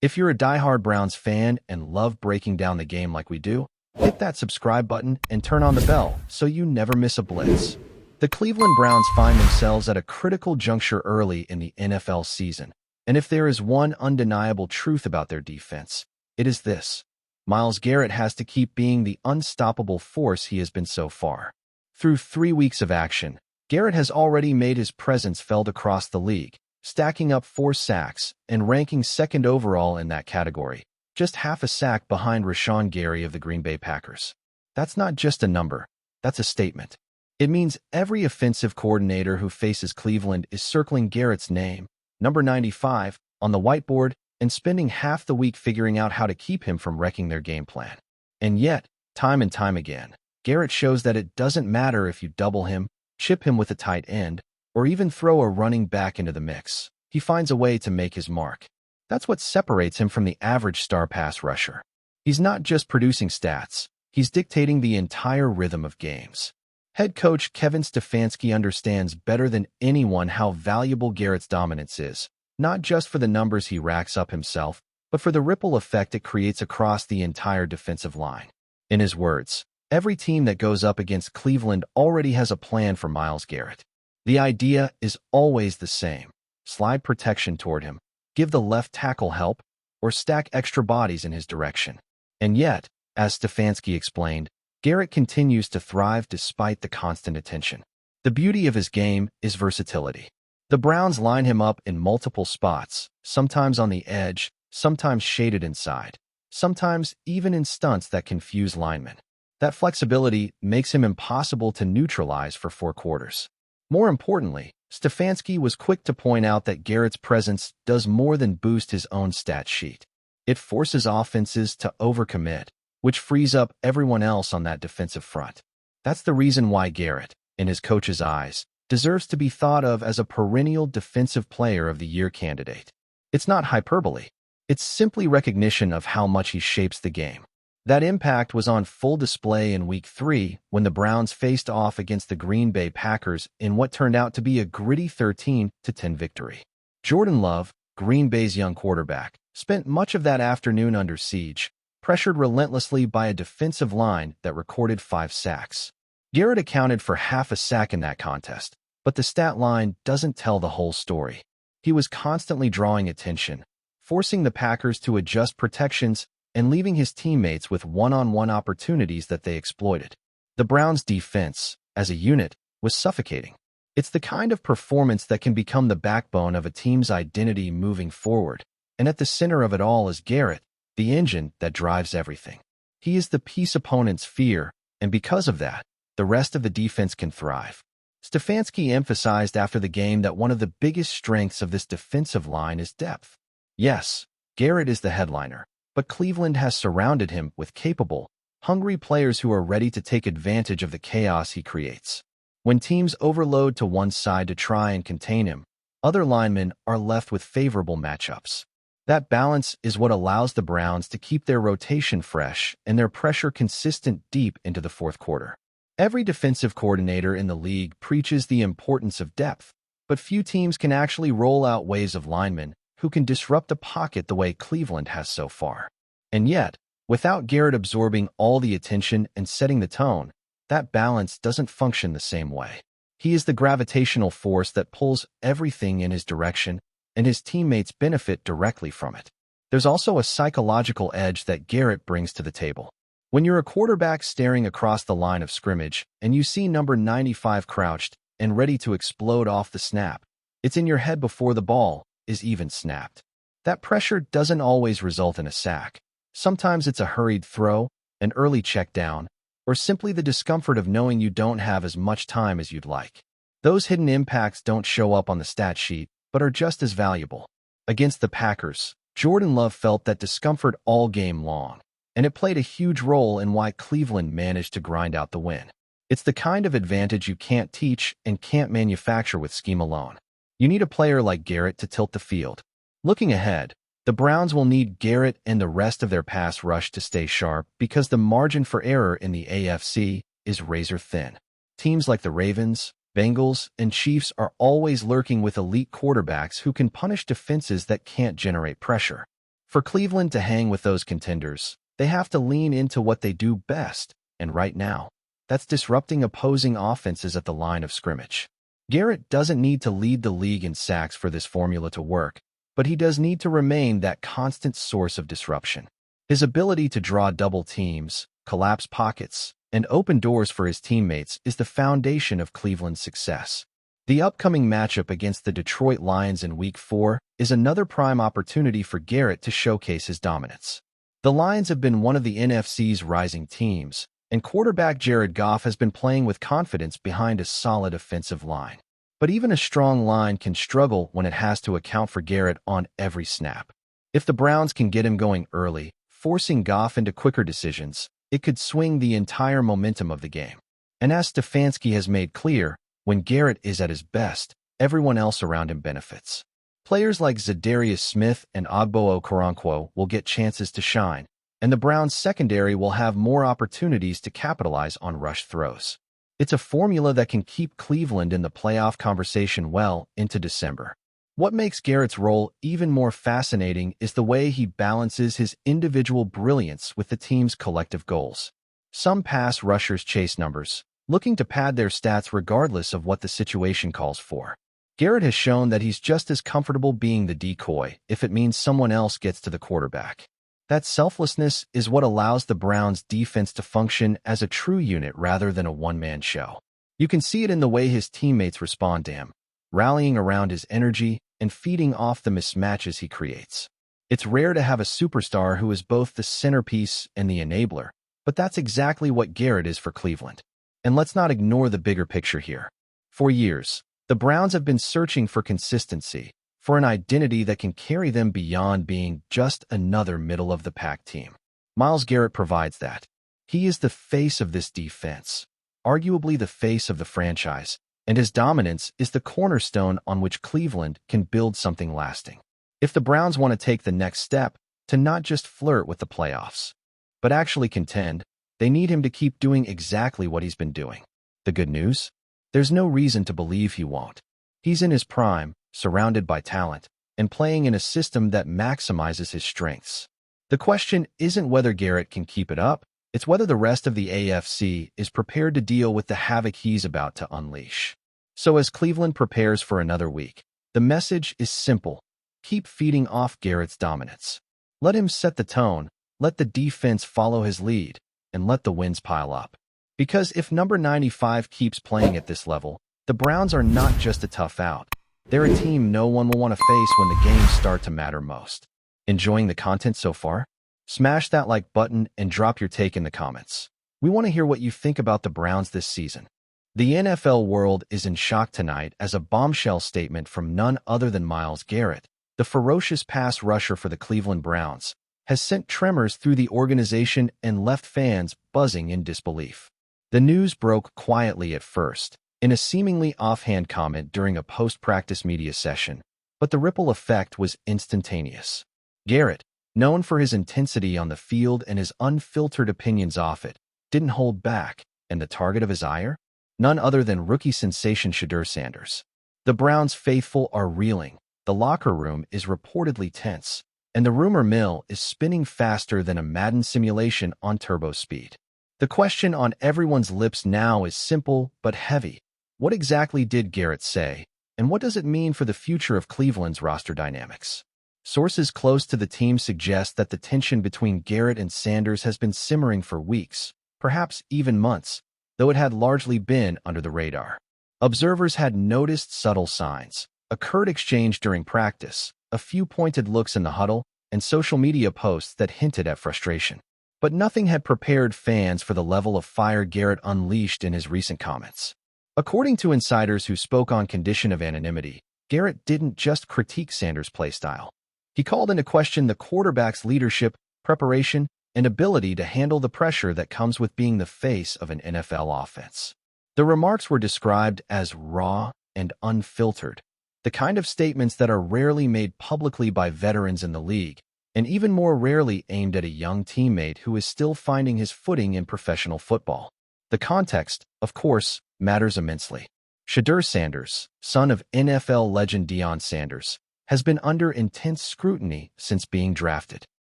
If you're a diehard Browns fan and love breaking down the game like we do, hit that subscribe button and turn on the bell so you never miss a blitz. The Cleveland Browns find themselves at a critical juncture early in the NFL season, and if there is one undeniable truth about their defense, it is this: Myles Garrett has to keep being the unstoppable force he has been so far. Through 3 weeks of action, Garrett has already made his presence felt across the league, stacking up 4 sacks and ranking second overall in that category, just half a sack behind Rashawn Gary of the Green Bay Packers. That's not just a number, that's a statement. It means every offensive coordinator who faces Cleveland is circling Garrett's name, number 95, on the whiteboard and spending half the week figuring out how to keep him from wrecking their game plan. And yet, time and time again, Garrett shows that it doesn't matter if you double him, chip him with a tight end, or even throw a running back into the mix. He finds a way to make his mark. That's what separates him from the average star pass rusher. He's not just producing stats, he's dictating the entire rhythm of games. Head coach Kevin Stefanski understands better than anyone how valuable Garrett's dominance is, not just for the numbers he racks up himself, but for the ripple effect it creates across the entire defensive line. In his words, every team that goes up against Cleveland already has a plan for Myles Garrett. The idea is always the same: slide protection toward him, give the left tackle help, or stack extra bodies in his direction. And yet, as Stefanski explained, Garrett continues to thrive despite the constant attention. The beauty of his game is versatility. The Browns line him up in multiple spots, sometimes on the edge, sometimes shaded inside, sometimes even in stunts that confuse linemen. That flexibility makes him impossible to neutralize for 4 quarters. More importantly, Stefanski was quick to point out that Garrett's presence does more than boost his own stat sheet. It forces offenses to overcommit, which frees up everyone else on that defensive front. That's the reason why Garrett, in his coach's eyes, deserves to be thought of as a perennial Defensive Player of the Year candidate. It's not hyperbole. It's simply recognition of how much he shapes the game. That impact was on full display in Week 3 when the Browns faced off against the Green Bay Packers in what turned out to be a gritty 13-10 victory. Jordan Love, Green Bay's young quarterback, spent much of that afternoon under siege, pressured relentlessly by a defensive line that recorded 5 sacks. Garrett accounted for half a sack in that contest, but the stat line doesn't tell the whole story. He was constantly drawing attention, forcing the Packers to adjust protections and leaving his teammates with one-on-one opportunities that they exploited. The Browns' defense, as a unit, was suffocating. It's the kind of performance that can become the backbone of a team's identity moving forward, and at the center of it all is Garrett, the engine that drives everything. He is the piece opponents fear, and because of that, the rest of the defense can thrive. Stefanski emphasized after the game that one of the biggest strengths of this defensive line is depth. Yes, Garrett is the headliner, but Cleveland has surrounded him with capable, hungry players who are ready to take advantage of the chaos he creates. When teams overload to one side to try and contain him, other linemen are left with favorable matchups. That balance is what allows the Browns to keep their rotation fresh and their pressure consistent deep into the 4th quarter. Every defensive coordinator in the league preaches the importance of depth, but few teams can actually roll out waves of linemen who can disrupt a pocket the way Cleveland has so far. And yet, without Garrett absorbing all the attention and setting the tone, that balance doesn't function the same way. He is the gravitational force that pulls everything in his direction, and his teammates benefit directly from it. There's also a psychological edge that Garrett brings to the table. When you're a quarterback staring across the line of scrimmage and you see number 95 crouched and ready to explode off the snap, it's in your head before the ball is even snapped. That pressure doesn't always result in a sack. Sometimes it's a hurried throw, an early check down, or simply the discomfort of knowing you don't have as much time as you'd like. Those hidden impacts don't show up on the stat sheet, but are just as valuable. Against the Packers, Jordan Love felt that discomfort all game long, and it played a huge role in why Cleveland managed to grind out the win. It's the kind of advantage you can't teach and can't manufacture with scheme alone. You need a player like Garrett to tilt the field. Looking ahead, the Browns will need Garrett and the rest of their pass rush to stay sharp because the margin for error in the AFC is razor thin. Teams like the Ravens, Bengals, and Chiefs are always lurking with elite quarterbacks who can punish defenses that can't generate pressure. For Cleveland to hang with those contenders, they have to lean into what they do best, and right now, that's disrupting opposing offenses at the line of scrimmage. Garrett doesn't need to lead the league in sacks for this formula to work, but he does need to remain that constant source of disruption. His ability to draw double teams, collapse pockets, and open doors for his teammates is the foundation of Cleveland's success. The upcoming matchup against the Detroit Lions in Week 4 is another prime opportunity for Garrett to showcase his dominance. The Lions have been one of the NFC's rising teams, and quarterback Jared Goff has been playing with confidence behind a solid offensive line. But even a strong line can struggle when it has to account for Garrett on every snap. If the Browns can get him going early, forcing Goff into quicker decisions, it could swing the entire momentum of the game. And as Stefanski has made clear, when Garrett is at his best, everyone else around him benefits. Players like Zadarius Smith and Ogbo Okoronkwo will get chances to shine, and the Browns' secondary will have more opportunities to capitalize on rush throws. It's a formula that can keep Cleveland in the playoff conversation well into December. What makes Garrett's role even more fascinating is the way he balances his individual brilliance with the team's collective goals. Some pass rushers chase numbers, looking to pad their stats regardless of what the situation calls for. Garrett has shown that he's just as comfortable being the decoy if it means someone else gets to the quarterback. That selflessness is what allows the Browns' defense to function as a true unit rather than a one-man show. You can see it in the way his teammates respond to him, rallying around his energy and feeding off the mismatches he creates. It's rare to have a superstar who is both the centerpiece and the enabler, but that's exactly what Garrett is for Cleveland. And let's not ignore the bigger picture here. For years, the Browns have been searching for consistency, for an identity that can carry them beyond being just another middle-of-the-pack team. Myles Garrett provides that. He is the face of this defense, arguably the face of the franchise, and his dominance is the cornerstone on which Cleveland can build something lasting. If the Browns want to take the next step, to not just flirt with the playoffs, but actually contend, they need him to keep doing exactly what he's been doing. The good news? There's no reason to believe he won't. He's in his prime, surrounded by talent, and playing in a system that maximizes his strengths. The question isn't whether Garrett can keep it up, it's whether the rest of the AFC is prepared to deal with the havoc he's about to unleash. So as Cleveland prepares for another week, the message is simple. Keep feeding off Garrett's dominance. Let him set the tone, let the defense follow his lead, and let the wins pile up. Because if number 95 keeps playing at this level, the Browns are not just a tough out. They're a team no one will want to face when the games start to matter most. Enjoying the content so far? Smash that like button and drop your take in the comments. We want to hear what you think about the Browns this season. The NFL world is in shock tonight as a bombshell statement from none other than Myles Garrett, the ferocious pass rusher for the Cleveland Browns, has sent tremors through the organization and left fans buzzing in disbelief. The news broke quietly at first, in a seemingly offhand comment during a post-practice media session, but the ripple effect was instantaneous. Garrett, known for his intensity on the field and his unfiltered opinions off it, didn't hold back, and the target of his ire? None other than rookie sensation SHEDEUR Sanders. The Browns faithful are reeling, the locker room is reportedly tense, and the rumor mill is spinning faster than a Madden simulation on turbo speed. The question on everyone's lips now is simple but heavy. What exactly did Garrett say, and what does it mean for the future of Cleveland's roster dynamics? Sources close to the team suggest that the tension between Garrett and Sanders has been simmering for weeks, perhaps even months, though it had largely been under the radar. Observers had noticed subtle signs, a curt exchange during practice, a few pointed looks in the huddle, and social media posts that hinted at frustration. But nothing had prepared fans for the level of fire Garrett unleashed in his recent comments. According to insiders who spoke on condition of anonymity, Garrett didn't just critique Sanders' playstyle. He called into question the quarterback's leadership, preparation, and ability to handle the pressure that comes with being the face of an NFL offense. The remarks were described as raw and unfiltered, the kind of statements that are rarely made publicly by veterans in the league, and even more rarely aimed at a young teammate who is still finding his footing in professional football. The context, of course, matters immensely. SHEDEUR Sanders, son of NFL legend Deion Sanders, has been under intense scrutiny since being drafted.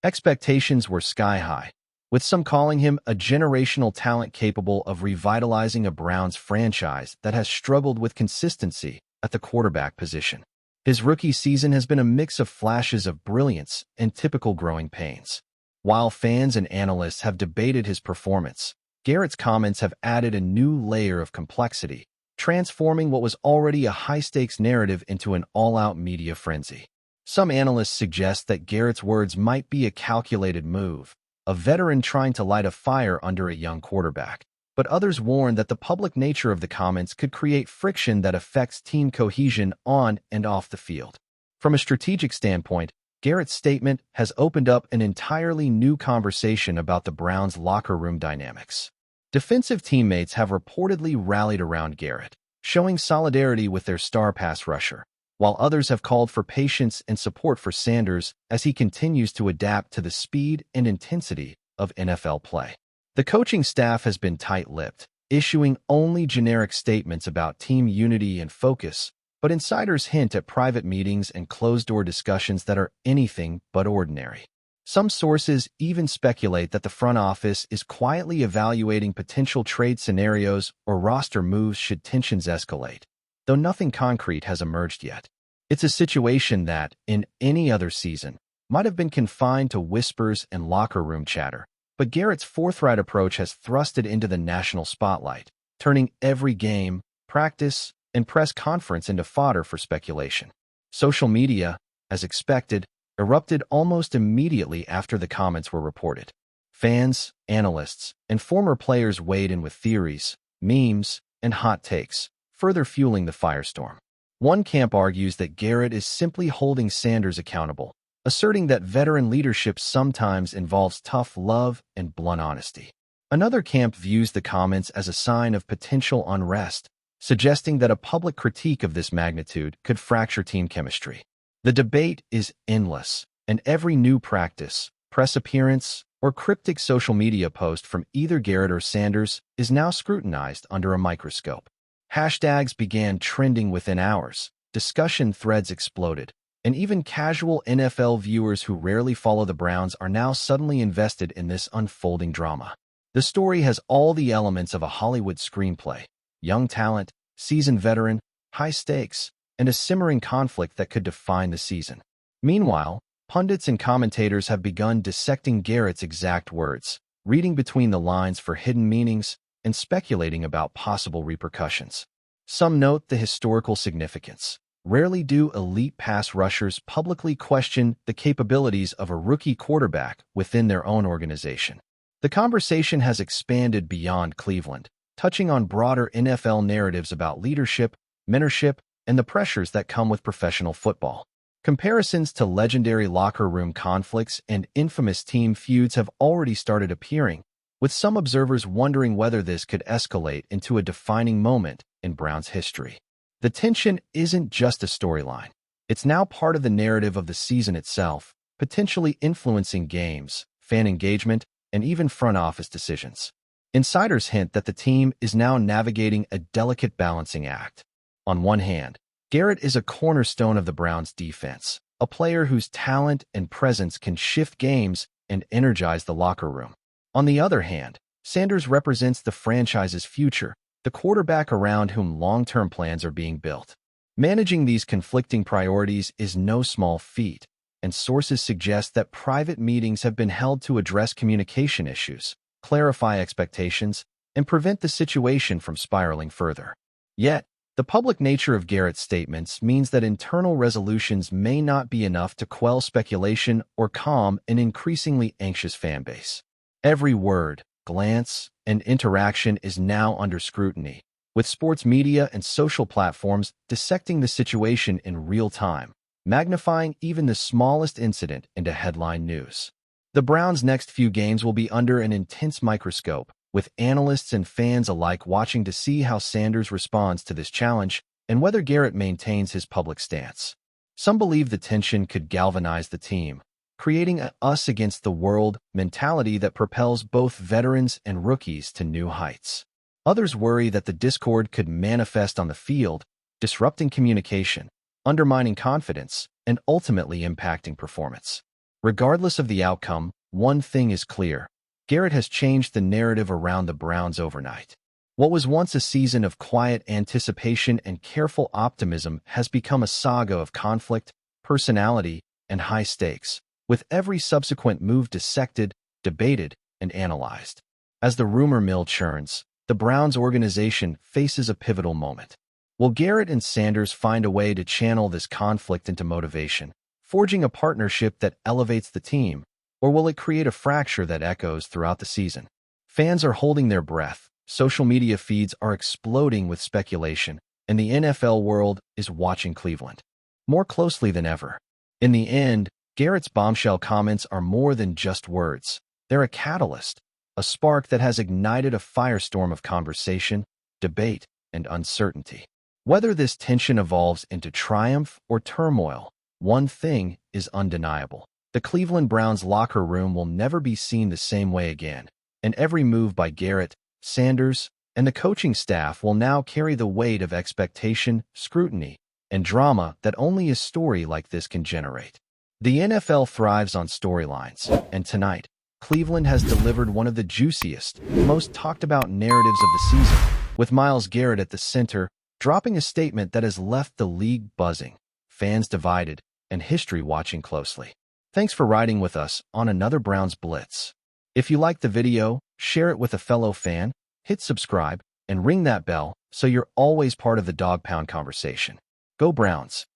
Expectations were sky-high, with some calling him a generational talent capable of revitalizing a Browns franchise that has struggled with consistency at the quarterback position. His rookie season has been a mix of flashes of brilliance and typical growing pains. While fans and analysts have debated his performance, Garrett's comments have added a new layer of complexity, transforming what was already a high-stakes narrative into an all-out media frenzy. Some analysts suggest that Garrett's words might be a calculated move, a veteran trying to light a fire under a young quarterback. But others warn that the public nature of the comments could create friction that affects team cohesion on and off the field. From a strategic standpoint, Garrett's statement has opened up an entirely new conversation about the Browns' locker room dynamics. Defensive teammates have reportedly rallied around Garrett, showing solidarity with their star pass rusher, while others have called for patience and support for Sanders as he continues to adapt to the speed and intensity of NFL play. The coaching staff has been tight-lipped, issuing only generic statements about team unity and focus, but insiders hint at private meetings and closed-door discussions that are anything but ordinary. Some sources even speculate that the front office is quietly evaluating potential trade scenarios or roster moves should tensions escalate, though nothing concrete has emerged yet. It's a situation that, in any other season, might have been confined to whispers and locker room chatter, but Garrett's forthright approach has thrust it into the national spotlight, turning every game, practice, and press conference into fodder for speculation. Social media, as expected, erupted almost immediately after the comments were reported. Fans, analysts, and former players weighed in with theories, memes, and hot takes, further fueling the firestorm. One camp argues that Garrett is simply holding Sanders accountable, asserting that veteran leadership sometimes involves tough love and blunt honesty. Another camp views the comments as a sign of potential unrest, suggesting that a public critique of this magnitude could fracture team chemistry. The debate is endless, and every new practice, press appearance, or cryptic social media post from either Garrett or Sanders is now scrutinized under a microscope. Hashtags began trending within hours, discussion threads exploded, and even casual NFL viewers who rarely follow the Browns are now suddenly invested in this unfolding drama. The story has all the elements of a Hollywood screenplay: young talent, seasoned veteran, high stakes, and a simmering conflict that could define the season. Meanwhile, pundits and commentators have begun dissecting Garrett's exact words, reading between the lines for hidden meanings, and speculating about possible repercussions. Some note the historical significance. Rarely do elite pass rushers publicly question the capabilities of a rookie quarterback within their own organization. The conversation has expanded beyond Cleveland, touching on broader NFL narratives about leadership, mentorship, and the pressures that come with professional football. Comparisons to legendary locker room conflicts and infamous team feuds have already started appearing, with some observers wondering whether this could escalate into a defining moment in Browns history. The tension isn't just a storyline. It's now part of the narrative of the season itself, potentially influencing games, fan engagement, and even front office decisions. Insiders hint that the team is now navigating a delicate balancing act. On one hand, Garrett is a cornerstone of the Browns' defense, a player whose talent and presence can shift games and energize the locker room. On the other hand, Sanders represents the franchise's future, the quarterback around whom long-term plans are being built. Managing these conflicting priorities is no small feat, and sources suggest that private meetings have been held to address communication issues, clarify expectations, and prevent the situation from spiraling further. Yet, the public nature of Garrett's statements means that internal resolutions may not be enough to quell speculation or calm an increasingly anxious fan base. Every word, glance, and interaction is now under scrutiny, with sports media and social platforms dissecting the situation in real time, magnifying even the smallest incident into headline news. The Browns' next few games will be under an intense microscope, with analysts and fans alike watching to see how Sanders responds to this challenge and whether Garrett maintains his public stance. Some believe the tension could galvanize the team, creating an us-against-the-world mentality that propels both veterans and rookies to new heights. Others worry that the discord could manifest on the field, disrupting communication, undermining confidence, and ultimately impacting performance. Regardless of the outcome, one thing is clear. Garrett has changed the narrative around the Browns overnight. What was once a season of quiet anticipation and careful optimism has become a saga of conflict, personality, and high stakes, with every subsequent move dissected, debated, and analyzed. As the rumor mill churns, the Browns organization faces a pivotal moment. Will Garrett and Sanders find a way to channel this conflict into motivation, forging a partnership that elevates the team, or will it create a fracture that echoes throughout the season? Fans are holding their breath, social media feeds are exploding with speculation, and the NFL world is watching Cleveland more closely than ever. In the end, Garrett's bombshell comments are more than just words. They're a catalyst, a spark that has ignited a firestorm of conversation, debate, and uncertainty. Whether this tension evolves into triumph or turmoil, one thing is undeniable. The Cleveland Browns locker room will never be seen the same way again, and every move by Garrett, Sanders, and the coaching staff will now carry the weight of expectation, scrutiny, and drama that only a story like this can generate. The NFL thrives on storylines, and tonight, Cleveland has delivered one of the juiciest, most talked-about narratives of the season, with Myles Garrett at the center, dropping a statement that has left the league buzzing, fans divided, and history watching closely. Thanks for riding with us on another Browns Blitz. If you liked the video, share it with a fellow fan, hit subscribe, and ring that bell so you're always part of the Dawg Pound conversation. Go Browns!